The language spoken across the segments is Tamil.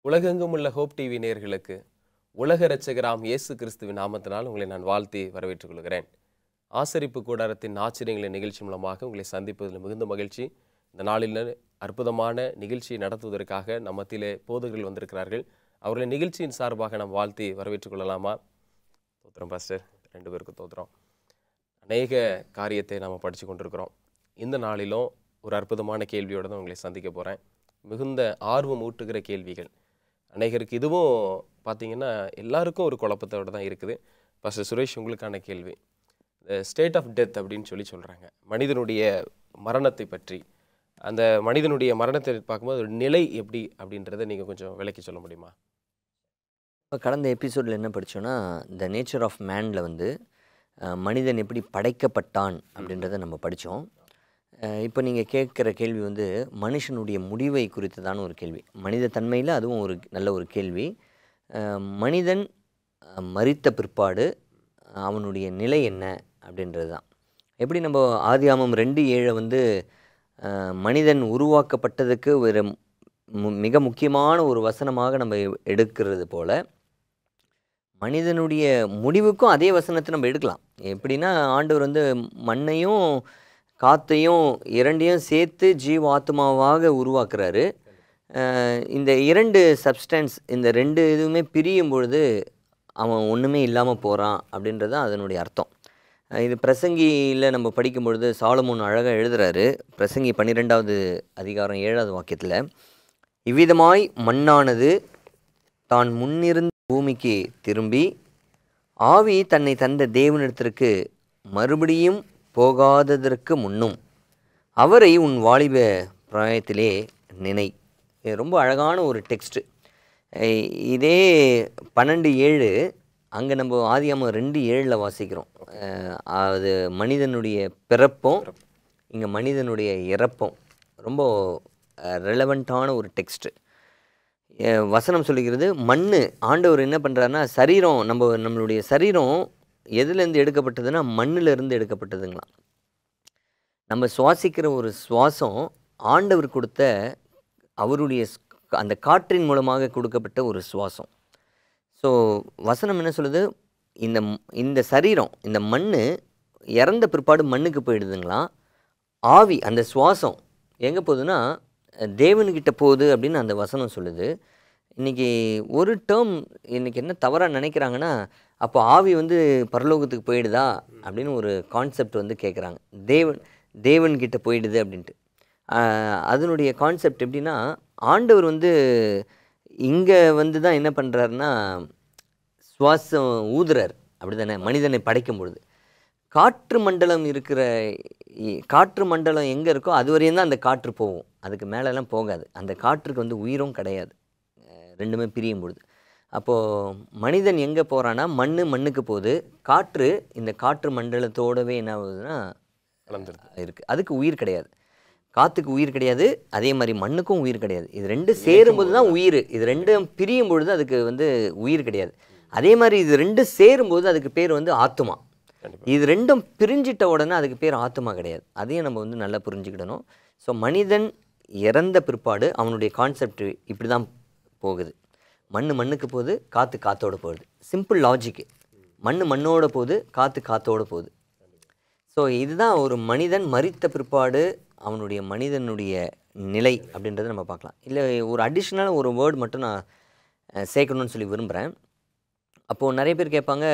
உலகெங்கும் உள்ள ஹோப் டிவி நேயர்களுக்கு உலக இரட்சகராம் இயேசு கிறிஸ்துவின் நாமத்தினால் உங்களை நான் வாழ்த்தி வரவேற்றுக் கொள்கிறேன். ஆசரிப்பு கூடாரத்தின் ஆச்சரியங்களின் நிகழ்ச்சி மூலமாக உங்களை சந்திப்பதில் மிகுந்த மகிழ்ச்சி. இந்த நாளில் அற்புதமான நிகழ்ச்சியை நடத்துவதற்காக நம் மத்தியிலே போதகர்கள் வந்திருக்கிறார்கள். அவர்களை நிகழ்ச்சியின் சார்பாக நாம் வாழ்த்தி வரவேற்றுக் கொள்ளலாமா? தோத்திரம் பாஸ்டர், 2 பேருக்கு தோத்திரம். அநேக காரியத்தை நாம் படித்து கொண்டிருக்கிறோம். இந்த நாளிலும் ஒரு அற்புதமான கேள்வியோடு தான் உங்களை சந்திக்க போகிறேன். மிகுந்த ஆர்வம் ஊட்டுகிற கேள்விகள். அநேகருக்கு இதுவும் பார்த்தீங்கன்னா எல்லாருக்கும் ஒரு குழப்பத்தோடு தான் இருக்குது. பாஸ்டர் சுரேஷ், உங்களுக்கான கேள்வி, ஸ்டேட் ஆஃப் டெத் அப்படின்னு சொல்கிறாங்க. மனிதனுடைய மரணத்தை பற்றி, அந்த மனிதனுடைய மரணத்தை பார்க்கும்போது ஒரு நிலை எப்படி அப்படின்றத நீங்கள் கொஞ்சம் விளக்கி சொல்ல முடியுமா? இப்போ கடந்த எபிசோடில் என்ன படித்தோன்னா, த நேச்சர் ஆஃப் மேனில் வந்து மனிதன் எப்படி படைக்கப்பட்டான் அப்படின்றத நம்ம படித்தோம். இப்போ நீங்கள் கேட்குற கேள்வி வந்து மனுஷனுடைய முடிவை குறித்ததான ஒரு கேள்வி. மனித தன்மையில் அதுவும் ஒரு நல்ல ஒரு கேள்வி. மனிதன் மரித்த பிற்பாடு அவனுடைய நிலை என்ன அப்படின்றது தான். எப்படி நம்ம ஆதியாகமம் 2:7 வந்து மனிதன் உருவாக்கப்பட்டதுக்கு ஒரு மிக முக்கியமான ஒரு வசனமாக நம்ம எடுக்கிறது போல், மனிதனுடைய முடிவுக்கும் அதே வசனத்தை நம்ம எடுக்கலாம். எப்படின்னா, ஆண்டவர் வந்து மண்ணையும் காற்றையும் இரண்டையும் சேர்த்து ஜீவாத்மாவாக உருவாக்குறாரு. இந்த 2 சப்ஸ்டன்ஸ், இந்த 2 இதுவுமே பிரியும் பொழுது அவன் ஒன்றுமே இல்லாமல் போகிறான் அப்படின்றது தான் அதனுடைய அர்த்தம். இது பிரசங்கியில் நம்ம படிக்கும் பொழுது சாலமோன் அழகாக எழுதுகிறாரு. பிரசங்கி 12வது அதிகாரம் 7வது வாக்கியத்தில், இவ்விதமாய் மண்ணானது தான் முன்னிருந்த பூமிக்கு திரும்பி ஆவி தன்னை தந்த தேவனிடத்திற்கு மறுபடியும் போகாததற்கு முன்னும் அவரை உன் வாலிப பிராயத்திலே நினை. இது ரொம்ப அழகான ஒரு டெக்ஸ்ட்டு. இதே 12:7 அங்கே நம்ம ஆதியாகமம் 2:7 வாசிக்கிறோம். அது மனிதனுடைய பிறப்பும் இங்கே மனிதனுடைய இறப்பும் ரொம்ப ரெலவெண்ட்டான ஒரு டெக்ஸ்ட்டு. வசனம் சொல்லுகிறது, ஆண்டவர் என்ன பண்ணுறாருன்னா, சரீரம் நம்மளுடைய சரீரம் எதுலேருந்து எடுக்கப்பட்டதுன்னா மண்ணிலேருந்து எடுக்கப்பட்டதுங்களாம். நம்ம சுவாசிக்கிற ஒரு சுவாசம் ஆண்டவர் கொடுத்த அவருடைய அந்த காற்றின் மூலமாக கொடுக்கப்பட்ட ஒரு சுவாசம். ஸோ வசனம் என்ன சொல்லுது, இந்த சரீரம், இந்த மண் இறந்த பிற்பாடு மண்ணுக்கு போயிடுதுங்களாம். ஆவி, அந்த சுவாசம் எங்கே போகுதுன்னா தேவன்கிட்ட போகுது அப்படின்னு அந்த வசனம் சொல்லுது. இன்றைக்கி ஒரு டேர்ம் இன்றைக்கி என்ன தவறாக நினைக்கிறாங்கன்னா, அப்போ ஆவி வந்து பரலோகத்துக்கு போயிடுதா அப்படின்னு ஒரு கான்செப்ட் வந்து கேட்குறாங்க. தேவன்கிட்ட போயிடுது அப்படின்ட்டு. அதனுடைய கான்செப்ட் எப்படின்னா, ஆண்டவர் வந்து இங்கே வந்து தான் என்ன பண்ணுறாருன்னா சுவாசம் ஊதுறார், அப்படி தானே, மனிதனை படைக்கும் பொழுது. காற்று மண்டலம் எங்கே இருக்கோ அது வரையும் தான் அந்த காற்று போகும், அதுக்கு மேலெல்லாம் போகாது. அந்த காற்றுக்கு வந்து உயிரும் கிடையாது, ரெண்டுமே பிரியும் பொழுது. அப்போது மனிதன் எங்கே போகிறான்னா மண்ணுக்கு போகுது, காற்று இந்த காற்று மண்டலத்தோடவே என்ன ஆகுதுன்னா இருக்குது. அதுக்கு உயிர் கிடையாது, காற்றுக்கு உயிர் கிடையாது, அதே மாதிரி மண்ணுக்கும் உயிர் கிடையாது. இது 2 சேரும்போது தான் உயிர். இது 2 பிரியும் பொழுது அதுக்கு வந்து உயிர் கிடையாது. அதே மாதிரி இது 2 சேரும்போது அதுக்கு பேர் வந்து ஆத்துமா. இது 2 பிரிஞ்சிட்ட உடனே அதுக்கு பேர் ஆத்துமா கிடையாது. அதையும் நம்ம வந்து நல்லா புரிஞ்சுக்கிடணும். ஸோ மனிதன் இறந்த பிற்பாடு அவனுடைய கான்செப்ட் இப்படி தான் போகுது. மண்ணுக்கு போகுது, காற்றோட போகுது. Simple logic. மண்ணோட போகுது, காற்றோட போகுது. ஸோ இதுதான் ஒரு மனிதன் மரித்த பிற்பாடு அவனுடைய மனிதனுடைய நிலை அப்படின்றத நம்ம பார்க்கலாம். இல்லை, ஒரு அடிஷ்னலாக ஒரு வேர்டு மட்டும் நான் சேர்க்கணும்னு சொல்லி விரும்புகிறேன். அப்போது நிறைய பேர் கேட்பாங்க,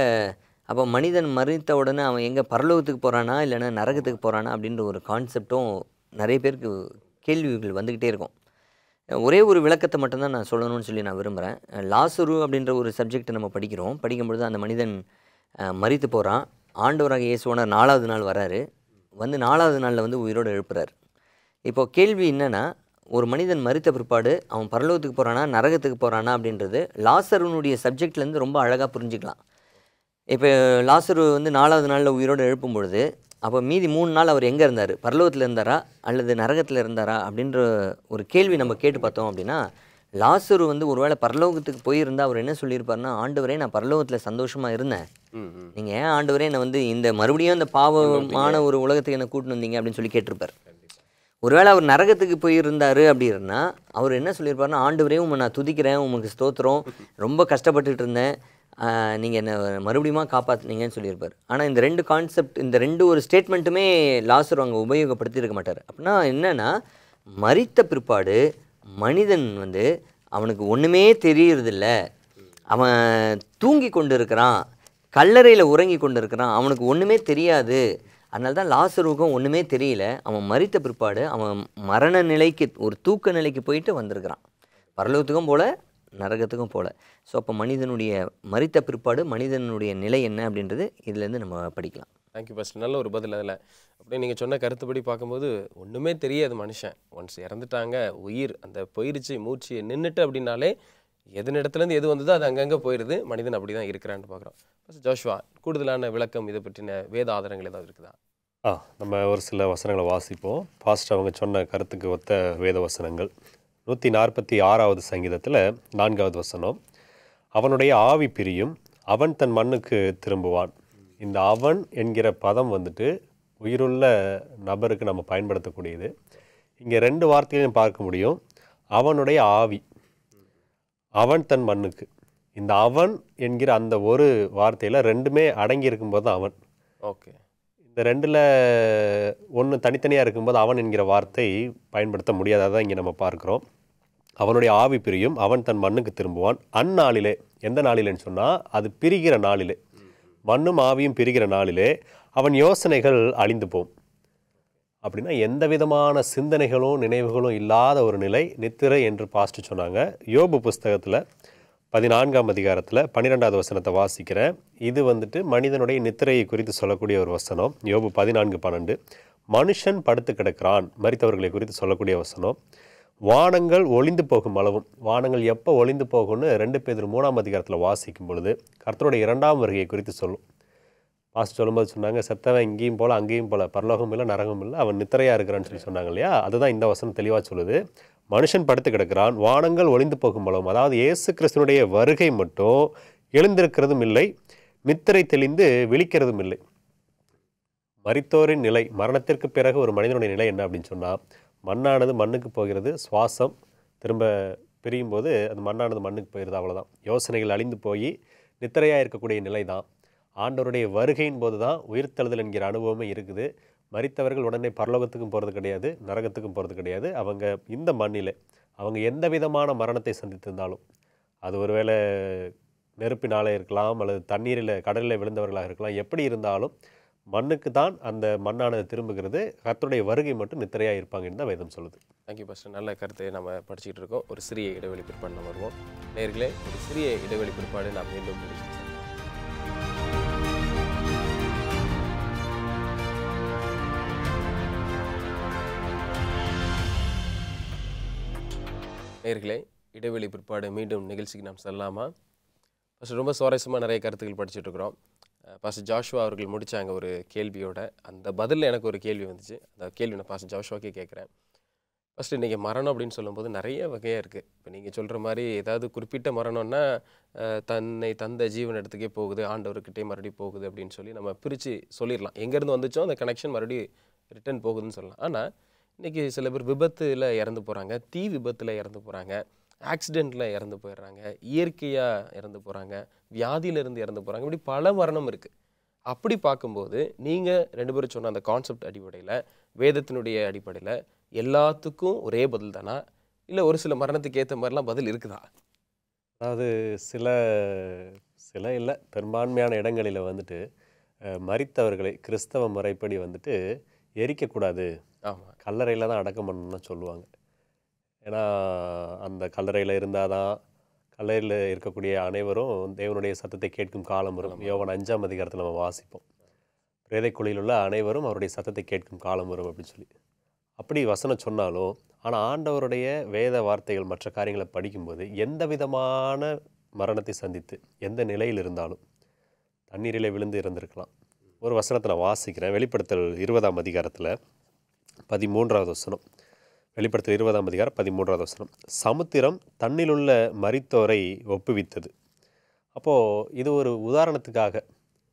அப்போ மனிதன் மரித்த உடனே அவன் எங்கே பரலோகத்துக்கு போகிறானா இல்லைன்னா நரகத்துக்கு போகிறானா அப்படின்ற ஒரு கான்செப்டும் நிறைய பேருக்கு கேள்விகள் வந்துக்கிட்டே இருக்கும். ஒரே ஒரு விளக்கத்தை மட்டும்தான் நான் சொல்லணும்னு சொல்லி நான் விரும்புகிறேன். லாசரு அப்படின்ற ஒரு சப்ஜெக்டை நம்ம படிக்கும்பொழுது அந்த மனிதன் மரித்து போகிறான். ஆண்டவராக இயேசுவானவர் 4வது நாள் வராரு. வந்து 4வது நாளில் வந்து உயிரோடு எழுப்புறார். இப்போது கேள்வி என்னென்னா, ஒரு மனிதன் மரித்த பிற்பாடு அவன் பரலோகத்துக்கு போகிறானா நரகத்துக்கு போகிறானா அப்படின்றது லாசருனுடைய சப்ஜெக்ட்லேருந்து ரொம்ப அழகாக புரிஞ்சுக்கலாம். இப்போ லாசரு வந்து 4வது நாளில் உயிரோடு எழுப்பும் பொழுது, அப்போ மீதி 3 நாள் அவர் எங்கே இருந்தார்? பரலோகத்தில் இருந்தாரா அல்லது நரகத்தில் இருந்தாரா அப்படின்ற ஒரு கேள்வி நம்ம கேட்டு பார்த்தோம் அப்படின்னா, லாசரு வந்து ஒருவேளை பரலோகத்துக்கு போயிருந்தால் அவர் என்ன சொல்லியிருப்பாருன்னா, ஆண்டவரே நான் பரலோகத்தில் சந்தோஷமாக இருந்தேன், நீங்கள் ஏன் ஆண்டவரே என்னை வந்து இந்த மறுபடியும் இந்த பாவமான ஒரு உலகத்துக்கு என்ன கூட்டின்னு வந்தீங்க அப்படின்னு சொல்லி கேட்டிருப்பார். ஒருவேளை அவர் நரகத்துக்கு போயிருந்தார் அப்படின்னா அவர் என்ன சொல்லியிருப்பாருன்னா, ஆண்டவரே உம்மை நான் துதிக்கிறேன், உமக்கு ஸ்தோத்திரம், ரொம்ப கஷ்டப்பட்டுட்டு இருந்தேன், நீங்கள் என்ன மறுபடியும் காப்பாற்றுனீங்கன்னு சொல்லியிருப்பார். ஆனால் இந்த ரெண்டு கான்செப்ட், இந்த ரெண்டு ஒரு ஸ்டேட்மெண்ட்டுமே லாசர் அங்கே உபயோகப்படுத்தியிருக்க மாட்டார். அப்படின்னா என்னென்னா, மரித்த பிற்பாடு மனிதன் வந்து அவனுக்கு ஒன்றுமே தெரியறதில்ல, அவன் தூங்கி கொண்டு இருக்கிறான், கல்லறையில் உறங்கி கொண்டு இருக்கிறான், அவனுக்கு ஒன்றுமே தெரியாது. அதனால தான் லாசருக்கும் ஒன்றுமே தெரியல. அவன் மரித்த பிற்பாடு அவன் மரண நிலைக்கு, ஒரு தூக்க நிலைக்கு போயிட்டு வந்திருக்கிறான். பரலோகத்துக்கும் போல, நரகத்துக்கும் போல. ஸோ அப்போ மனிதனுடைய மரித்த பிற்பாடு மனிதனுடைய நிலை என்ன அப்படின்றது இதுலேருந்து நம்ம படிக்கலாம். Thank you pastor. நல்ல ஒரு பதில். அதில் அப்படியே நீங்கள் சொன்ன கருத்துப்படி பார்க்கும்போது ஒன்றுமே தெரியாது மனுஷன். ஒன்ஸ் இறந்துட்டாங்க, உயிர் அந்த போயிருச்சு, மூச்சு நின்றுட்டு அப்படின்னாலே எதனிடத்துலேருந்து எது வந்ததோ அது அங்கங்கே போயிடுது. மனிதன் அப்படி தான் இருக்கிறான்னு பார்க்குறோம். பாஸ்டர் ஜோஷுவா, கூடுதலான விளக்கம் இதை பற்றின வேத ஆதாரங்கள் ஏதாவது இருக்குதா? நம்ம ஒரு சில வசனங்களை வாசிப்போம். பாஸ்டர் அவங்க சொன்ன கருத்துக்கு ஒத்த வேத வசனங்கள். 146வது சங்கீதத்தில் 4வது வசனம், அவனுடைய ஆவி பிரியும், அவன் தன் மண்ணுக்கு திரும்புவான். இந்த அவன் என்கிற பதம் வந்துட்டு உயிருள்ள நபருக்கு நம்ம பயன்படுத்தக்கூடியது. இங்கே 2 வார்த்தைகளையும் பார்க்க முடியும். அவனுடைய ஆவி, அவன் தன் மண்ணுக்கு. இந்த அவன் என்கிற அந்த ஒரு வார்த்தையில் 2மே அடங்கி இருக்கும்போது தான் அவன். ஓகே. இந்த 2ல் ஒன்று தனித்தனியாக இருக்கும்போது அவன் என்கிற வார்த்தை பயன்படுத்த முடியாததான் இங்கே நம்ம பார்க்குறோம். அவனுடைய ஆவி பிரியும், அவன் தன் மண்ணுக்கு திரும்புவான். அந்நாளிலே, எந்த நாளிலேன்னு சொன்னால் அது பிரிகிற நாளிலே, மண்ணும் ஆவியும் பிரிகிற நாளிலே அவன் யோசனைகள் அழிந்து போகும். அப்படின்னா எந்த விதமான சிந்தனைகளும் நினைவுகளும் இல்லாத ஒரு நிலை நித்திரை என்று பாஸ்டர் சொன்னாங்க. யோபு புஸ்தகத்தில் 14ஆம் அதிகாரத்தில் 12வது வசனத்தை வாசிக்கிறேன். இது வந்துட்டு மனிதனுடைய நித்திரையை குறித்து சொல்லக்கூடிய ஒரு வசனம். யோபு 14:12, மனுஷன் படுத்து கிடக்கிறான், மரித்தவர்களை குறித்து சொல்லக்கூடிய வசனம். வானங்கள் ஒளிந்து போகும் அளவும், வானங்கள் எப்போ ஒளிந்து போகும்னு 2 பேதுரு 3ஆம் அதிகாரத்தில் வாசிக்கும் பொழுது கர்த்தருடைய 2ஆம் வருகையை குறித்து சொல்லும். பாஸ்டர் சொல்லும்போது சொன்னாங்க, செத்தவன் இங்கேயும் போல அங்கேயும் போல, பரலோகம் இல்லை நரகம் இல்லை, அவன் நித்திரையாக இருக்கிறான்னு சொல்லி சொன்னாங்க இல்லையா? அதுதான் இந்த வசனம் தெளிவாக சொல்லுது. மனுஷன் படுத்து கிடக்கிறான், வானங்கள் ஒளிந்து போகும் அளவும். அதாவது இயேசு கிறிஸ்துனுடைய வருகை மட்டும் எழுந்திருக்கிறதும் இல்லை, நித்திரை தெளிந்து விழிக்கிறதும் இல்லை. மரித்தோரின் நிலை, மரணத்திற்கு பிறகு ஒரு மனிதனுடைய நிலை என்ன அப்படின்னு சொன்னால், மண்ணானது மண்ணுக்கு போகிறது, சுவாசம் திரும்ப பிரியும் போது அது மண்ணானது மண்ணுக்கு போயிடுது, அவ்வளோதான். யோசனைகள் அழிந்து போய் நித்திரையாக இருக்கக்கூடிய நிலை தான். ஆண்டவருடைய வருகையின் போது தான் உயிர்த்தெழுதல் என்கிற அனுபவமே இருக்குது. மரித்தவர்கள் உடனே பரலோகத்துக்கும் போகிறது கிடையாது, நரகத்துக்கும் போகிறது கிடையாது. அவங்க இந்த மண்ணிலே அவங்க எந்த விதமான மரணத்தை சந்தித்திருந்தாலும், அது ஒருவேளை நெருப்பினாலே இருக்கலாம், அல்லது தண்ணீரில் கடலில் விழுந்தவர்களாக இருக்கலாம், எப்படி இருந்தாலும் மண்ணுக்கு தான் அந்த மண்ணானது திரும்புகிறது. கர்த்தருடைய வருகை மட்டும் நித்திரையாக இருப்பாங்கன்னு தான் வேதம் சொல்லுது. Thank you pastor. நல்ல கருத்தை நம்ம படிச்சுக்கிட்டு இருக்கோம். ஒரு சிறிய இடைவெளி பிற்பாடு நம்ம வருவோம். நேயர்களே, ஒரு சிறிய இடைவெளி பிற்பாடு நாம் மீண்டும் நேயர்களே, இடைவெளி பிற்பாடு மீண்டும் நிகழ்ச்சிக்கு நாம் செல்லலாமா? ஃபஸ்ட்டு ரொம்ப சுவாரஸ்யமாக நிறைய கருத்துக்கள் படிச்சுட்டு இருக்கிறோம். பாஸ்டர் ஜாஷுவா அவர்கள் முடித்தாங்க ஒரு கேள்வியோட. அந்த பதிலில் எனக்கு ஒரு கேள்வி வந்துச்சு. அந்த கேள்வி நான் பாஸ்டர் ஜாஷுவாக்கே கேட்குறேன். ஃபஸ்ட்டு இன்றைக்கி மரணம் அப்படின்னு சொல்லும்போது நிறைய வகையாக இருக்குது. இப்போ நீங்கள் சொல்கிற மாதிரி ஏதாவது குறிப்பிட்ட மரணம்னா தன்னை தந்த ஜீவன் இடத்துக்கே போகுது, ஆண்டவர்கிட்டே மறுபடியும் போகுது அப்படின்னு சொல்லி நம்ம பிரித்து சொல்லிடலாம். எங்கேருந்து வந்துச்சோ அந்த கனெக்ஷன் மறுபடியும் ரிட்டர்ன் போகுதுன்னு சொல்லலாம். ஆனால் இன்றைக்கி சில பேர் விபத்தில் இறந்து போகிறாங்க, தீ விபத்தில் இறந்து போகிறாங்க, ஆக்சிடெண்ட்டில் இறந்து போயிடுறாங்க, இயற்கையாக இறந்து போகிறாங்க, வியாதியிலிருந்து இறந்து போகிறாங்க. இப்படி பல மரணம் இருக்குது. அப்படி பார்க்கும்போது நீங்கள் 2 பேரும் சொன்ன அந்த கான்செப்ட் அடிப்படையில், வேதத்தினுடைய அடிப்படையில் எல்லாத்துக்கும் ஒரே பதில் தானா, இல்லை ஒரு சில மரணத்துக்கு ஏற்ற மாதிரிலாம் பதில் இருக்குதா? அதாவது சில இல்லை, பெரும்பான்மையான இடங்களில் வந்துட்டு மரித்தவர்களை கிறிஸ்தவ முறைப்படி வந்துட்டு எரிக்கக்கூடாது, ஆமாம், கல்லறையில் தான் அடக்கம் பண்ணணும்னு சொல்லுவாங்க. ஏன்னா அந்த கல்லறையில் இருந்தால் தான் கல்லறையில் இருக்கக்கூடிய அனைவரும் தேவனுடைய சத்தத்தை கேட்கும் காலம் வரும். யோவான் 5ஆம் அதிகாரத்தில் நம்ம வாசிப்போம், பிரேதைக்குழியில் உள்ள அனைவரும் அவருடைய சத்தத்தை கேட்கும் காலம் வரும் அப்படின்னு சொல்லி. அப்படி வசனம் சொன்னாலும், ஆனால் ஆண்டவருடைய வேத வார்த்தைகள் மற்ற காரியங்களை படிக்கும்போது எந்த விதமான மரணத்தை சந்தித்து எந்த நிலையில் இருந்தாலும் தண்ணீரிலே விழுந்து இறந்திருக்கலாம். ஒரு வசனத்தை நான் வாசிக்கிறேன். வெளிப்படுத்தல் 20ஆம் அதிகாரத்தில் 13வது வசனம். வெளிப்படுத்தல் 20ஆம் அதிகாரம் 13வது வசனம். சமுத்திரம் தன்னிலுள்ள மரித்தோரை ஒப்புவித்தது. அப்போது இது ஒரு உதாரணத்துக்காக,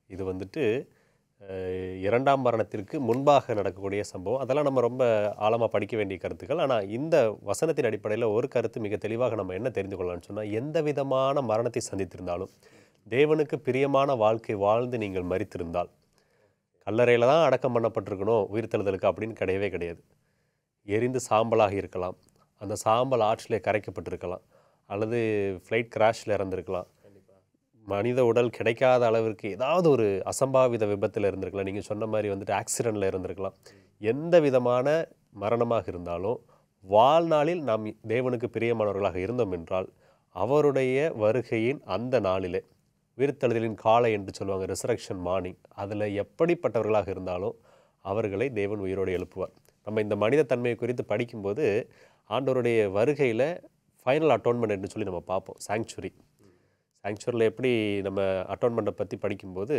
இது வந்துட்டு இரண்டாம் மரணத்திற்கு முன்பாக நடக்கக்கூடிய சம்பவம். அதெல்லாம் நம்ம ரொம்ப ஆழமாக படிக்க வேண்டிய கருத்துக்கள். ஆனால் இந்த வசனத்தின் அடிப்படையில் ஒரு கருத்து மிக தெளிவாக நம்ம என்ன தெரிந்து கொள்ளலாம்னு சொன்னால், எந்த விதமான மரணத்தை சந்தித்திருந்தாலும் தேவனுக்கு பிரியமான வாழ்க்கை வாழ்ந்து நீங்கள் மரித்திருந்தால், கல்லறையில் தான் அடக்கம் பண்ணப்பட்டிருக்கணும் உயிர்த்தெழுதலுக்கு அப்படின்னு கிடையவே கிடையாது. எரிந்து சாம்பலாக இருக்கலாம், அந்த சாம்பல் ஆற்றிலே கரைக்கப்பட்டிருக்கலாம், அல்லது ஃப்ளைட் கிராஷில் இறந்துருக்கலாம், மனித உடல் கிடைக்காத அளவிற்கு ஏதாவது ஒரு அசம்பாவித விபத்தில் இருந்திருக்கலாம், நீங்கள் சொன்ன மாதிரி வந்துட்டு ஆக்சிடெண்ட்டில் இருந்திருக்கலாம். எந்த விதமான மரணமாக இருந்தாலும் வாழ்நாளில் நாம் தேவனுக்கு பிரியமானவர்களாக இருந்தோம் என்றால் அவருடைய வருகையின் அந்த நாளிலே, உயிர்த்தெழுதலின் காலை என்று சொல்லுவாங்க, ரிசரக்ஷன் மார்னிங், அதில் எப்படிப்பட்டவர்களாக இருந்தாலும் அவர்களை தேவன் உயிரோடு எழுப்புவார். நம்ம இந்த மனித தன்மையை குறித்து படிக்கும்போது ஆண்டவருடைய வருகையில் ஃபைனல் அட்டோன்மெண்ட் என்று சொல்லி நம்ம பார்ப்போம். சாங்சுவரியில் எப்படி நம்ம அட்டோன்மெண்ட்டை பற்றி படிக்கும்போது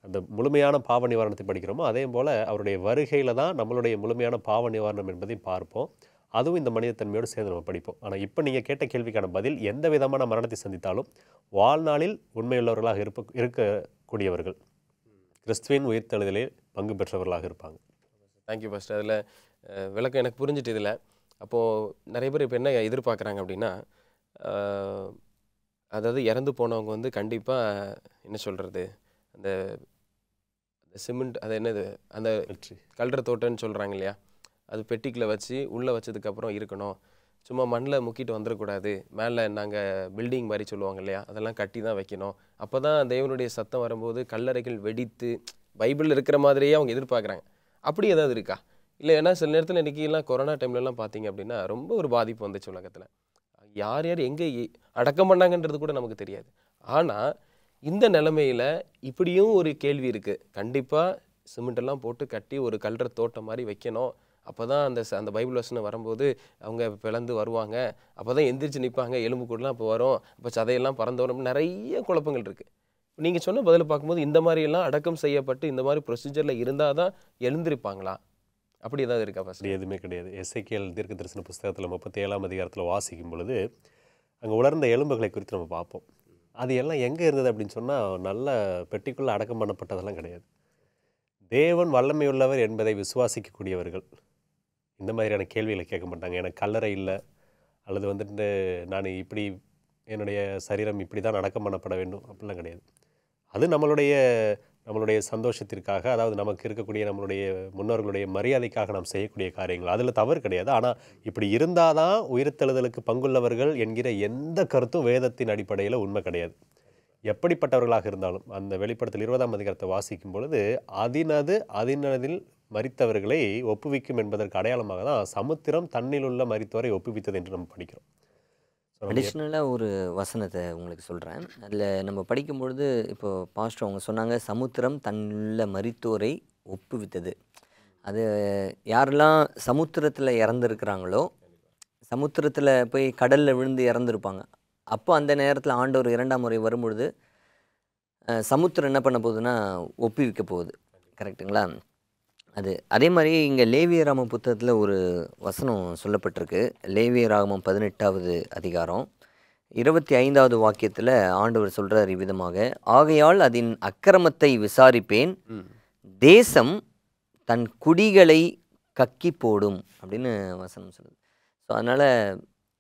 அந்த முழுமையான பாவ நிவாரணத்தை படிக்கிறோமோ, அதே போல் அவருடைய வருகையில் தான் நம்மளுடைய முழுமையான பாவ நிவாரணம் என்பதையும் பார்ப்போம். அதுவும் இந்த மனிதத்தன்மையோடு சேர்ந்து நம்ம படிப்போம். ஆனால் இப்போ நீங்கள் கேட்ட கேள்விக்கான பதில், எந்த விதமான மரணத்தை சந்தித்தாலும் வாழ்நாளில் உண்மையுள்ளவர்களாக இருக்கக்கூடியவர்கள் கிறிஸ்துவின் உயிர்த்தெழுதலே பங்கு பெற்றவர்களாக இருப்பாங்க. Thank you pastor. அதில் விளக்கம் எனக்கு புரிஞ்சிட்டு. இதில் அப்போது நிறைய பேர் இப்போ என்ன எதிர்பார்க்குறாங்க அப்படின்னா, அதாவது இறந்து போனவங்க வந்து கண்டிப்பாக என்ன சொல்கிறது, அந்த சிமெண்ட், அது என்னது, அந்த கல்ற தோட்டம்னு சொல்கிறாங்க இல்லையா, அது பெட்டிக்குள்ளே வச்சு உள்ளே வச்சதுக்கப்புறம் இருக்கணும், சும்மா மண்ணில் முக்கிட்டு வந்துடக்கூடாது, மேலே நாங்கள் பில்டிங் மாதிரி சொல்லுவாங்க இல்லையா, அதெல்லாம் கட்டி தான் வைக்கணும், அப்போ தான் தேவனுடைய சத்தம் வரும்போது கல்லறைகள் வெடித்து பைபிள் இருக்கிற மாதிரியே அவங்க எதிர்பார்க்குறாங்க. அப்படி ஏதாவது இருக்கா? இல்லை, ஏன்னா சில நேரத்தில் இன்றைக்கெல்லாம் கொரோனா டைம்லலாம் பார்த்தீங்க அப்படின்னா ரொம்ப ஒரு பாதிப்பு வந்துச்சு உலகத்தில். யார் யார் எங்கே அடக்கம் பண்ணாங்கன்றது கூட நமக்கு தெரியாது. ஆனால் இந்த நிலைமையில் இப்படியும் ஒரு கேள்வி இருக்குது. கண்டிப்பாக சிமெண்டெல்லாம் போட்டு கட்டி ஒரு கல்ற தோட்டம் மாதிரி வைக்கணும், அப்போ தான் அந்த பைபிள் வசனம் வரும்போது அவங்க பிளந்து வருவாங்க, அப்போ தான் எந்திரிச்சு நிற்பாங்க, எலும்பு கூடலாம் அப்போ வரும், அப்போ சதையெல்லாம் பறந்து வரும், நிறைய குழப்பங்கள் இருக்குது. நீங்கள் சொன்ன பதில் பார்க்கும்போது இந்த மாதிரியெல்லாம் அடக்கம் செய்யப்பட்டு இந்த மாதிரி ப்ரொசீஜரில் இருந்தால் தான் எழுந்திருப்பாங்களா? அப்படி ஏதாவது இருக்கா? அப்படி எதுவுமே கிடையாது. எசேக்கியேல் தீர்க்க தரிசன புஸ்தகத்தில் 37ஆம் அதிகாரத்தில் வாசிக்கும் பொழுது அங்கே உலர்ந்த எலும்புகளை குறித்து நம்ம பார்ப்போம். அது எல்லாம் எங்கே இருந்தது அப்படின்னு சொன்னால், நல்ல பெட்டிக்குள்ளே அடக்கம் பண்ணப்பட்டதெல்லாம் கிடையாது. தேவன் வல்லமையுள்ளவர் என்பதை விசுவாசிக்கக்கூடியவர்கள் இந்த மாதிரியான கேள்விகளை கேட்க மாட்டாங்க. எனக்கு கல்லறை இல்லை, அல்லது வந்துட்டு நான் இப்படி என்னுடைய சரீரம் இப்படி தான் அடக்கம் பண்ணப்பட வேண்டும் அப்படிலாம் கிடையாது. அது நம்மளுடைய சந்தோஷத்திற்காக, அதாவது நமக்கு இருக்கக்கூடிய நம்மளுடைய முன்னோர்களுடைய மரியாதைக்காக நாம் செய்யக்கூடிய காரியங்கள், அதில் தவறு கிடையாது. ஆனால் இப்படி இருந்தால் தான் உயிர்த்தெழுதலுக்கு பங்குள்ளவர்கள் என்கிற எந்த கருத்தும் வேதத்தின் அடிப்படையில் உண்மை கிடையாது. எப்படிப்பட்டவர்களாக இருந்தாலும் அந்த வெளிப்படுத்தல் 20ஆம் அதிகாரத்தை வாசிக்கும் பொழுது அதினதில் மரித்தவர்களை ஒப்புவிக்கும் என்பதற்கு அடையாளமாக தான் சமுத்திரம் தன்னில் உள்ள மரித்தவரை ஒப்புவித்தது என்று நம்ம படிக்கிறோம். அடிஷ்னலாக ஒரு வசனத்தை உங்களுக்கு சொல்கிறேன். அதில் நம்ம படிக்கும்பொழுது இப்போ பாஸ்டர் அவங்க சொன்னாங்க, சமுத்திரம் தன்னுள்ள மரித்தோரை ஒப்புவித்தது. அது யாரெல்லாம் சமுத்திரத்தில் இறந்துருக்கிறாங்களோ, சமுத்திரத்தில் போய் கடலில் விழுந்து இறந்துருப்பாங்க, அப்போ அந்த நேரத்தில் ஆண்டவர் 2ஆம் முறை வரும்பொழுது சமுத்திரம் என்ன பண்ண போகுதுன்னா ஒப்புவிக்க போகுது. கரெக்டுங்களா? அதே மாதிரி இங்கே லேவியராகமம் புத்தகத்தில் ஒரு வசனம் சொல்லப்பட்டிருக்கு. லேவியராகமம் 18வது அதிகாரம் 25வது வாக்கியத்தில் ஆண்டவர் சொல்கிறார் இவ்விதமாக, ஆகையால் அதன் அக்கிரமத்தை விசாரிப்பேன், தேசம் தன் குடிகளை கக்கி போடும் அப்படின்னு வசனம் சொல்லுது. ஸோ அதனால்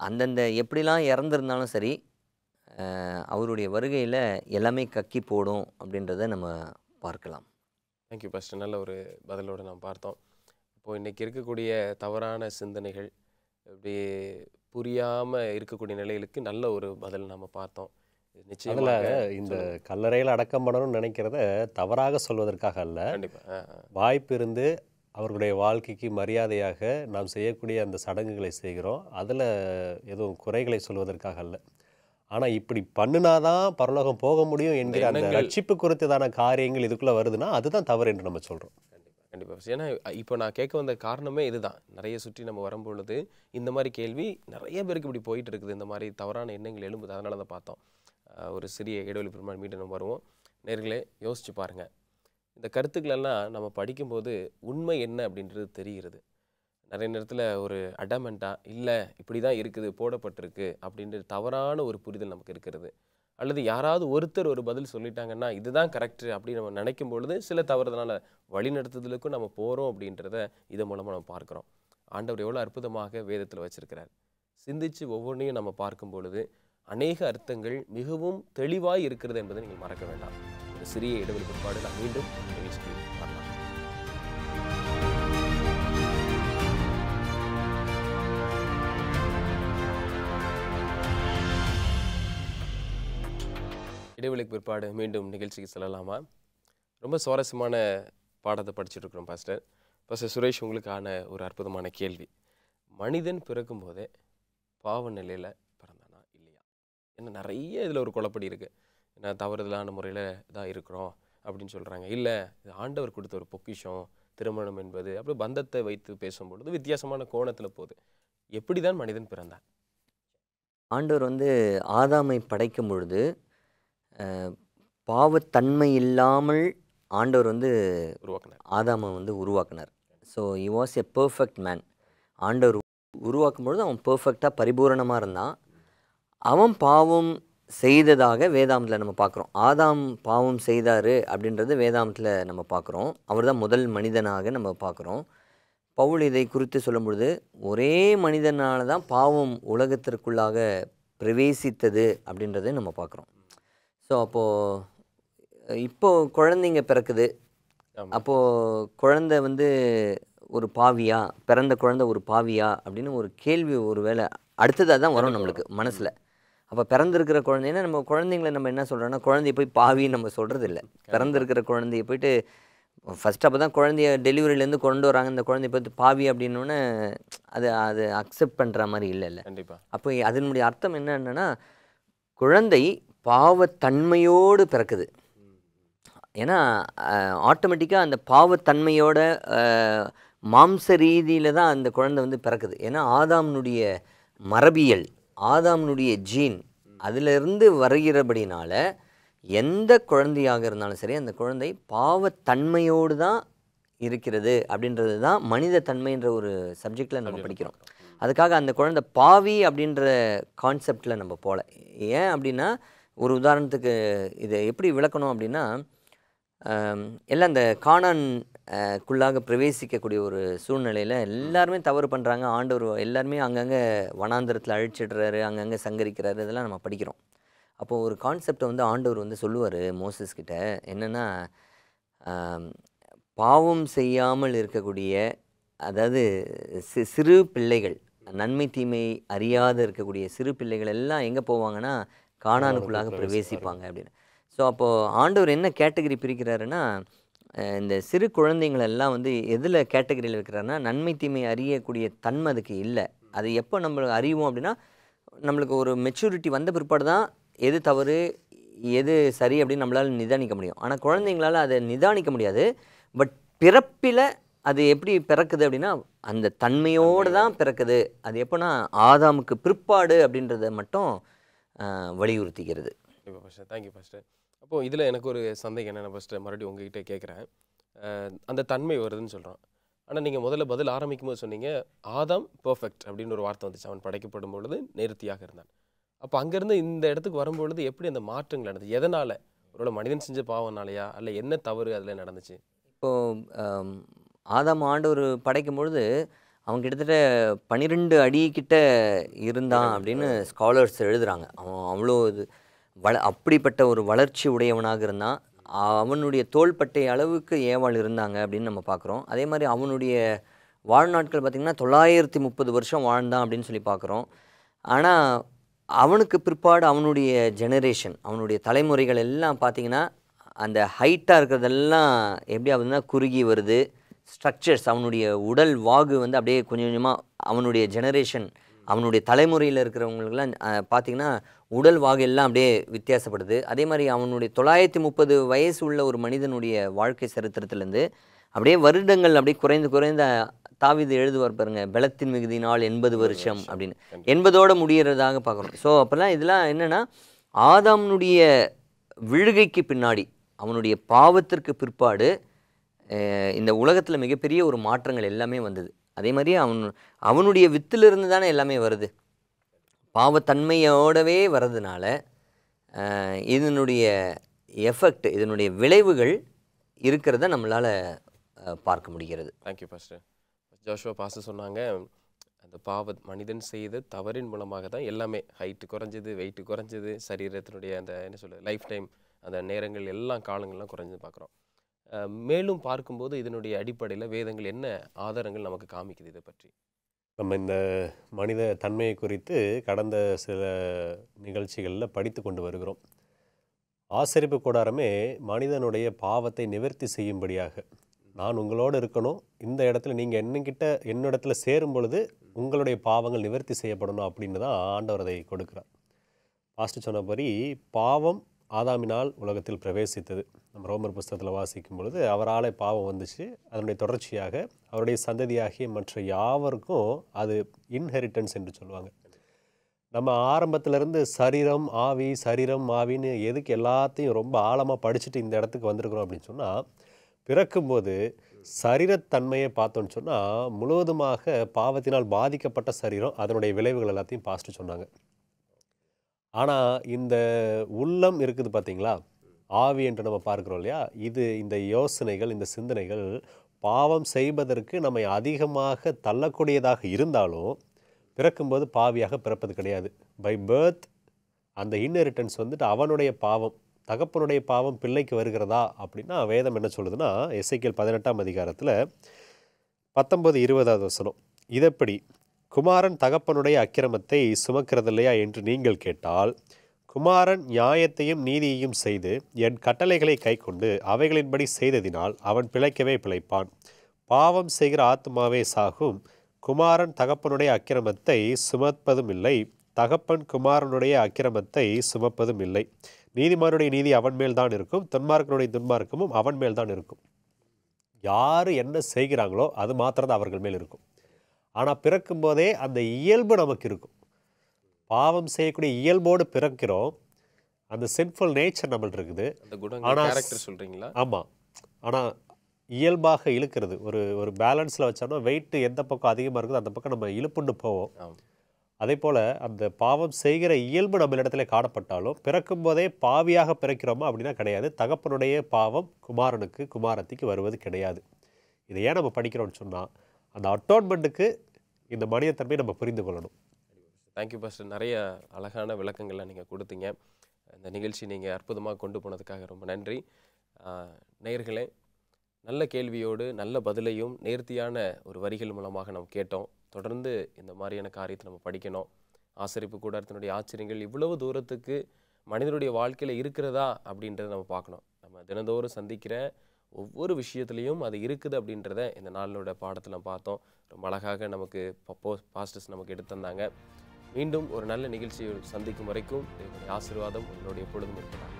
அந்தந்த எப்படிலாம் இறந்துருந்தாலும் சரி, அவருடைய வருகையில் எல்லாமே கக்கி போடும் அப்படின்றத நம்ம பார்க்கலாம். Thank you pastor. நல்ல ஒரு பதிலோடு நாம் பார்த்தோம். இப்போது இன்றைக்கி இருக்கக்கூடிய தவறான சிந்தனைகள், இப்படி புரியாமல் இருக்கக்கூடிய நிலைகளுக்கு நல்ல ஒரு பதில் நம்ம பார்த்தோம். நிச்சயமாக இந்த கல்லறையில் அடக்கம் பண்ணணும்னு நினைக்கிறத தவறாக சொல்வதற்காக அல்ல, கண்டிப்பாக வாய்ப்பு இருந்து அவர்களுடைய வாழ்க்கைக்கு மரியாதையாக நாம் செய்யக்கூடிய அந்த சடங்குகளை செய்கிறோம். அதில் எதுவும் குறைகளை சொல்வதற்காக அல்ல. ஆனால் இப்படி பண்ணினாதான் பரலோகம் போக முடியும் என்கிற அந்த ரட்சிப்பு குறித்ததான காரியங்கள் இதுக்குள்ளே வருதுன்னா அதுதான் தவறு என்று நம்ம சொல்கிறோம். கண்டிப்பாக. ஏன்னா இப்போ நான் கேட்க வந்த காரணமே இதுதான். நிறைய சுற்றி நம்ம வரும்பொழுது இந்த மாதிரி கேள்வி நிறைய பேருக்கு இப்படி போயிட்டு இருக்குது, இந்த மாதிரி தவறான எண்ணங்கள் எழும்புது. அதனால தான் பார்த்தோம். ஒரு சிறிய இடைவெளி பெருமாள் மீண்டும் நம்ம வருவோம். நேர்களே யோசிச்சு பாருங்கள், இந்த கருத்துக்களெல்லாம் நம்ம படிக்கும்போது உண்மை என்ன அப்படின்றது தெரிகிறது. நிறைய நேரத்தில் ஒரு அடமெண்ட்டாக இல்லை இப்படி தான் இருக்குது போடப்பட்டிருக்கு அப்படின்றது தவறான ஒரு புரிதல் நமக்கு இருக்கிறது. அல்லது யாராவது ஒருத்தர் ஒரு பதில் சொல்லிட்டாங்கன்னா இதுதான் கரெக்ட் அப்படின்னு நம்ம நினைக்கும் பொழுது சில தவறுதலான வழிநடத்துதலுக்கும் நம்ம போகிறோம் அப்படின்றத இதன் மூலமாக நம்ம பார்க்குறோம். ஆண்டவர் எவ்வளோ அற்புதமாக வேதத்தில் வச்சிருக்கிறார். சிந்திச்சு ஒவ்வொன்றையும் நம்ம பார்க்கும் பொழுது அநேக அர்த்தங்கள் மிகவும் தெளிவாய் இருக்கிறது என்பதை நீங்கள் மறக்க வேண்டாம். ஒரு சிறிய இடைவெளி பிற்பாடு நான் மீண்டும் நிகழ்ச்சிக்கு வரலாம். இடைவெளிக்கு பிற்பாடு மீண்டும் நிகழ்ச்சிக்கு செல்லலாமா? ரொம்ப சுவாரஸ்யமான பாடத்தை படிச்சுட்டு இருக்கிறோம் பாஸ்டர். பாஸ்டர் சுரேஷ், உங்களுக்கான ஒரு அற்புதமான கேள்வி. மனிதன் பிறக்கும் போதே பாவ நிலையில் பிறந்தானா இல்லையா? ஏன்னா நிறைய இதில் ஒரு குழப்படி இருக்குது. ஏன்னா தவறுதலான முறையில் தான் இருக்கிறோம் அப்படின்னு சொல்கிறாங்க. இல்லை, இது ஆண்டவர் கொடுத்த ஒரு பொக்கிஷம். திருமணம் என்பது அப்படி பந்தத்தை வைத்து பேசும்பொழுது வித்தியாசமான கோணத்தில் போகுது. எப்படி தான் மனிதன் பிறந்தான்? ஆண்டவர் ஆதாமை படைக்கும் பொழுது பாவத்தன்மை இல்லாமல் ஆண்டவர் உருவாக்கினார். ஆதாமை உருவாக்கினார். So he was a perfect man. ஆண்டவர் உருவாக்கும் பொழுது அவன் பெர்ஃபெக்டாக பரிபூரணமாக இருந்தான். அவன் பாவம் செய்ததாக வேதாமத்தில் நம்ம பார்க்குறோம். ஆதாம் பாவம் செய்தார் அப்படின்றது வேதாமத்தில் நம்ம பார்க்குறோம். அவர் தான் முதல் மனிதனாக நம்ம பார்க்குறோம். பவுல் இதை குறித்து சொல்லும் பொழுது ஒரே மனிதனால தான் பாவம் உலகத்திற்குள்ளாக பிரவேசித்தது அப்படின்றதை நம்ம பார்க்குறோம். ஸோ இப்போது குழந்தைங்க பிறக்குது. அப்போது குழந்தை ஒரு பாவியா, பிறந்த குழந்தை ஒரு பாவியா அப்படின்னு ஒரு கேள்வி ஒரு வேளை அடுத்ததாக தான் வரும் நம்மளுக்கு மனசில். அப்போ பிறந்திருக்கிற குழந்தைன்னா நம்ம குழந்தைங்களை நம்ம என்ன சொல்கிறோன்னா, குழந்தைய போய் பாவின்னு நம்ம சொல்கிறது இல்லை. பிறந்திருக்கிற குழந்தைய போயிட்டு ஃபஸ்ட்டு அப்போ தான் குழந்தைய டெலிவரியிலேருந்து கொண்டு வராங்க. இந்த குழந்தைய பார்த்து பாவி அப்படின்னோடனே அது அக்செப்ட் பண்ணுற மாதிரி இல்லை. கண்டிப்பாக. அப்போ அதனுடைய அர்த்தம் என்னன்னா, குழந்தை பாவத்தன்மையோடு பிறக்குது. ஏன்னா ஆட்டோமேட்டிக்காக அந்த பாவத்தன்மையோட மாம்ச ரீதியில் தான் அந்த குழந்தை பிறக்குது. ஏன்னா ஆதாம்னுடைய மரபியல், ஆதாம்னுடைய ஜீன் அதிலிருந்து வருகிறபடினால எந்த குழந்தையாக இருந்தாலும் சரி அந்த குழந்தை பாவத்தன்மையோடு தான் இருக்கிறது. அப்படின்றது தான் மனித தன்மைன்ற ஒரு சப்ஜெக்டில் நம்ம படிக்கிறோம். அதுக்காக அந்த குழந்தை பாவி அப்படின்ற கான்செப்டில் நம்ம போகல. ஏன் அப்படின்னா, ஒரு உதாரணத்துக்கு இதை எப்படி விளக்கணும் அப்படின்னா, எல்லாம் இந்த கானான் குள்ளாக பிரவேசிக்கக்கூடிய ஒரு சூழ்நிலையில் எல்லாருமே தவறு பண்ணுறாங்க. ஆண்டவர் எல்லாருமே அங்கங்கே வனாந்தரத்தில் அழிச்சிடுறாரு, அங்கங்கே சங்கரிக்கிறாரு, இதெல்லாம் நம்ம படிக்கிறோம். அப்போது ஒரு கான்செப்டை ஆண்டவர் சொல்லுவார் மோசஸ் கிட்ட. என்னென்னா, பாவம் செய்யாமல் இருக்கக்கூடிய, அதாவது சிறு பிள்ளைகள், நன்மை தீமை அறியாத இருக்கக்கூடிய சிறு பிள்ளைகள் எல்லாம் எங்கே போவாங்கன்னா கானானுக்குள்ளாக பிரவேசிப்பாங்க அப்படின்னு. ஸோ அப்போது ஆண்டவர் என்ன கேட்டகரி பிரிக்கிறாருன்னா, இந்த சிறு குழந்தைங்களெல்லாம் எதில் கேட்டகரியில் வைக்கிறாருன்னா, நன்மை தீமை அறியக்கூடிய தன்மை அதுக்கு இல்லை. அது எப்போ நம்ம அறிவோம் அப்படின்னா, நம்மளுக்கு ஒரு மெச்சூரிட்டி வந்த பிற்பாடு தான் எது தவறு எது சரி அப்படின்னு நம்மளால் நிதானிக்க முடியும். ஆனால் குழந்தைங்களால் அதை நிதானிக்க முடியாது. பட் பிறப்பில் அது எப்படி பிறக்குது அப்படின்னா, அந்த தன்மையோடு தான் பிறக்குது. அது எப்போனா ஆதாமுக்கு பிற்பாடு அப்படின்றத மட்டும் வலியுறுத்திக்கிறது. இப்போ ஃபஸ்ட்டு தேங்க்யூ ஃபஸ்ட்டு. அப்போது இதில் எனக்கு ஒரு சந்தேகம் என்னென்ன ஃபஸ்ட்டு மறுபடியும் உங்ககிட்ட கேட்குறேன். அந்த தன்மை வருதுன்னு சொல்கிறோம். ஆனால் நீங்கள் முதல்ல பதில் ஆரம்பிக்கும் போது சொன்னீங்க, ஆதாம் பர்ஃபெக்ட் அப்படின்னு ஒரு வார்த்தை வந்துச்சு. அவன் படைக்கப்படும் பொழுது நேர்த்தியாக இருந்தான். அப்போ அங்கேருந்து இந்த இடத்துக்கு வரும்பொழுது எப்படி அந்த மாற்றங்கள் நடந்துச்சு? எதனால்? ஒருவேளை மனிதன் செஞ்ச பாவம்னாலையா, அல்ல என்ன தவறு அதில் நடந்துச்சு? இப்போது ஆதாம் ஆண்டவர் படைக்கும் பொழுது அவன் கிட்டத்தட்ட 12 அடி கிட்ட இருந்தான் அப்படின்னு ஸ்காலர்ஸ் எழுதுகிறாங்க. அவன் அவ்வளோ இது அப்படிப்பட்ட ஒரு வளர்ச்சி உடையவனாக இருந்தான். அவனுடைய தோள்பட்டை அளவுக்கு ஏவாள் இருந்தாங்க அப்படின்னு நம்ம பார்க்குறோம். அதே மாதிரி அவனுடைய வாழ்நாட்கள் பார்த்திங்கன்னா 930 வருஷம் வாழ்ந்தான் அப்படின்னு சொல்லி பார்க்குறோம். ஆனால் அவனுக்கு பிற்பாடு அவனுடைய ஜெனரேஷன், அவனுடைய தலைமுறைகள் எல்லாம் பார்த்திங்கன்னா அந்த ஹைட்டாக இருக்கிறதெல்லாம் எப்படி ஆகுதுன்னா குறுகி வருது. ஸ்ட்ரக்சர்ஸ், அவனுடைய உடல் வாகு அப்படியே கொஞ்சம் கொஞ்சமாக அவனுடைய ஜெனரேஷன், அவனுடைய தலைமுறையில் இருக்கிறவங்களுக்கெல்லாம் பார்த்திங்கன்னா உடல் வாகு எல்லாம் அப்படியே வித்தியாசப்படுது. அதே மாதிரி அவனுடைய 930 வயசு உள்ள ஒரு மனிதனுடைய வாழ்க்கை சரித்திரத்துலேருந்து அப்படியே வருடங்கள் அப்படியே குறைந்த தாவீது எழுதுவார் பாருங்க, பலத்தின் மிகுதினால் 80 வருஷம் அப்படின்னு 80ஓட முடிகிறதாக பார்க்குறோம். ஸோ அப்போல்லாம் இதெல்லாம் என்னென்னா ஆதாம்னுடைய விழுகைக்கு பின்னாடி, அவனுடைய பாவத்திற்கு பிற்பாடு இந்த உலகத்தில் மிகப்பெரிய ஒரு மாற்றங்கள் எல்லாமே வந்தது. அதே மாதிரி அவனுடைய வித்திலிருந்து தானே எல்லாமே வருது. பாவத்தன்மையோடவே வர்றதுனால இதனுடைய எஃபெக்ட், இதனுடைய விளைவுகள் இருக்கிறத நம்மளால் பார்க்க முடிகிறது. Thank you pastor. ஜோஷுவா பாஸ்டர் சொன்னாங்க, அந்த மனிதன் செய்த தவறின் மூலமாக தான் எல்லாமே ஹைட்டு குறைஞ்சது, வெயிட்டு குறைஞ்சது, சரீரத்தினுடைய அந்த என்ன சொல்கிறது லைஃப் டைம் அந்த நேரங்கள் எல்லாம் காலங்கள்லாம் குறைஞ்சது பார்க்குறோம். மேலும் பார்க்கும்போது இதனுடைய அடிப்படையில் வேதங்கள் என்ன ஆதாரங்கள் நமக்கு காமிக்குது இதை பற்றி? நம்ம இந்த மனித தன்மையை குறித்து கடந்த சில நிகழ்ச்சிகளில் படித்து கொண்டு வருகிறோம். ஆசரிப்பு கூடாரமே மனிதனுடைய பாவத்தை நிவர்த்தி செய்யும்படியாக, நான் உங்களோடு இருக்கணும், இந்த இடத்துல நீங்கள் என்னிடத்துல சேரும் பொழுது உங்களுடைய பாவங்கள் நிவர்த்தி செய்யப்படணும் அப்படின்னு தான் ஆண்டவர் அதை கொடுக்குறார். பாஸ்டர் சொன்னபடி பாவம் ஆதாமினால் உலகத்தில் பிரவேசித்தது. நம்ம ரோமர் புஸ்தகத்தில் வாசிக்கும் பொழுது அவரால் பாவம் வந்துச்சு. அதனுடைய தொடர்ச்சியாக அவருடைய சந்ததியாகிய மற்ற யாவருக்கும் அது இன்ஹெரிட்டன்ஸ் என்று சொல்லுவாங்க. நம்ம ஆரம்பத்திலேருந்து சரீரம் ஆவின்னு எதுக்கு எல்லாத்தையும் ரொம்ப ஆழமாக படிச்சுட்டு இந்த இடத்துக்கு வந்திருக்கிறோம் அப்படின்னு சொன்னால், பிறக்கும்போது சரீரத்தன்மையை பார்த்தோன்னு சொன்னால் முழுவதுமாக பாவத்தினால் பாதிக்கப்பட்ட சரீரம், அதனுடைய விளைவுகள் எல்லாத்தையும் பாஸ்ட்டு சொன்னாங்க. ஆனால் இந்த உள்ளம் இருக்குது பார்த்தீங்களா, ஆவி என்று நம்ம பார்க்குறோம் இல்லையா, இந்த யோசனைகள், இந்த சிந்தனைகள் பாவம் செய்வதற்கு நம்மை அதிகமாக தள்ளக்கூடியதாக இருந்தாலும் பிறக்கும்போது பாவியாக பிறப்பது கிடையாது. பை பர்த் அந்த இன்ஹெரிட்டன்ஸ் வந்துட்டு அவனுடைய பாவம், தகப்பனுடைய பாவம் பிள்ளைக்கு வருகிறதா அப்படின்னா வேதம் என்ன சொல்லுதுன்னா, எசேக்கியேல் 18ஆம் அதிகாரத்தில் 19-20 வசனம், இதப்படி குமாரன் தகப்பனுடைய அக்கிரமத்தை சுமக்கிறதில்லையா என்று நீங்கள் கேட்டால், குமாரன் நியாயத்தையும் நீதியையும் செய்து என் கட்டளைகளை கைக்கொண்டு அவைகளின்படி செய்ததினால் அவன் பிழைக்கவே பிழைப்பான். பாவம் செய்கிற ஆத்மாவே சாகும். குமாரன் தகப்பனுடைய அக்கிரமத்தை சுமப்பதும் இல்லை, தகப்பன் குமாரனுடைய அக்கிரமத்தை சுமப்பதும் இல்லை. நீதிமானுடைய நீதி அவன் மேல்தான் இருக்கும், துன்மார்க்கனுடைய துன்மார்க்கமும் அவன் மேல்தான் இருக்கும். யார் என்ன செய்கிறாங்களோ அது மாத்திரம் தான் அவர்கள் மேல் இருக்கும். ஆனால் பிறக்கும்போதே அந்த இயல்பு நமக்கு இருக்கும். பாவம் செய்யக்கூடிய இயல்போடு பிறக்கிறோம். அந்த சின்ஃபுல் நேச்சர் நம்மள்ட்ட இருக்குது. சொல்கிறீங்களா? ஆமாம். ஆனால் இயல்பாக இழுக்கிறது ஒரு பேலன்ஸில் வச்சோம்னா வெயிட் எந்த பக்கம் அதிகமாக இருக்குதோ அந்த பக்கம் நம்ம இழுப்புண்டு போவோம். அதே போல் அந்த பாவம் செய்கிற இயல்பு நம்ம இடத்துல காணப்பட்டாலும் பிறக்கும்போதே பாவியாக பிறக்கிறோமா அப்படின்னா கிடையாது. தகப்பனுடைய பாவம் குமாரனுக்கு குமாரத்திக்கு வருவது கிடையாது. இதை ஏன் நம்ம படிக்கிறோம்னு சொன்னால், அந்த அட்டோன்மெண்ட்டுக்கு இந்த மனிதத்தன்மையை நம்ம புரிந்து கொள்ளணும். Thank you pastor. நிறைய அழகான விளக்கங்கள்லாம் நீங்கள் கொடுத்தீங்க. இந்த நிகழ்ச்சி நீங்கள் அற்புதமாக கொண்டு போனதுக்காக ரொம்ப நன்றி. நேயர்களே, நல்ல கேள்வியோடு நல்ல பதிலையும் நேர்த்தியான ஒரு வரிகள் மூலமாக நம்ம கேட்டோம். தொடர்ந்து இந்த மாதிரியான காரியத்தை நம்ம படிக்கணும். ஆசரிப்பு கூடாரத்தினுடைய ஆச்சரியங்கள் இவ்வளவு தூரத்துக்கு மனிதனுடைய வாழ்க்கையில் இருக்கிறதா அப்படின்றத நம்ம பார்க்கணும். நம்ம தினந்தோறும் சந்திக்கிற ஒவ்வொரு விஷயத்துலையும் அது இருக்குது அப்படின்றத இந்த நாளோட பாடத்தில் நம்ம பார்த்தோம். ரொம்ப அழகாக நமக்கு பாஸ்டர்ஸ் நமக்கு எடுத்து தந்தாங்க. மீண்டும் ஒரு நல்ல நிகழ்ச்சியை சந்திக்கும் வரைக்கும் ஆசீர்வாதம் உங்களுடைய எப்பொழுதும் இருக்கிறாங்க.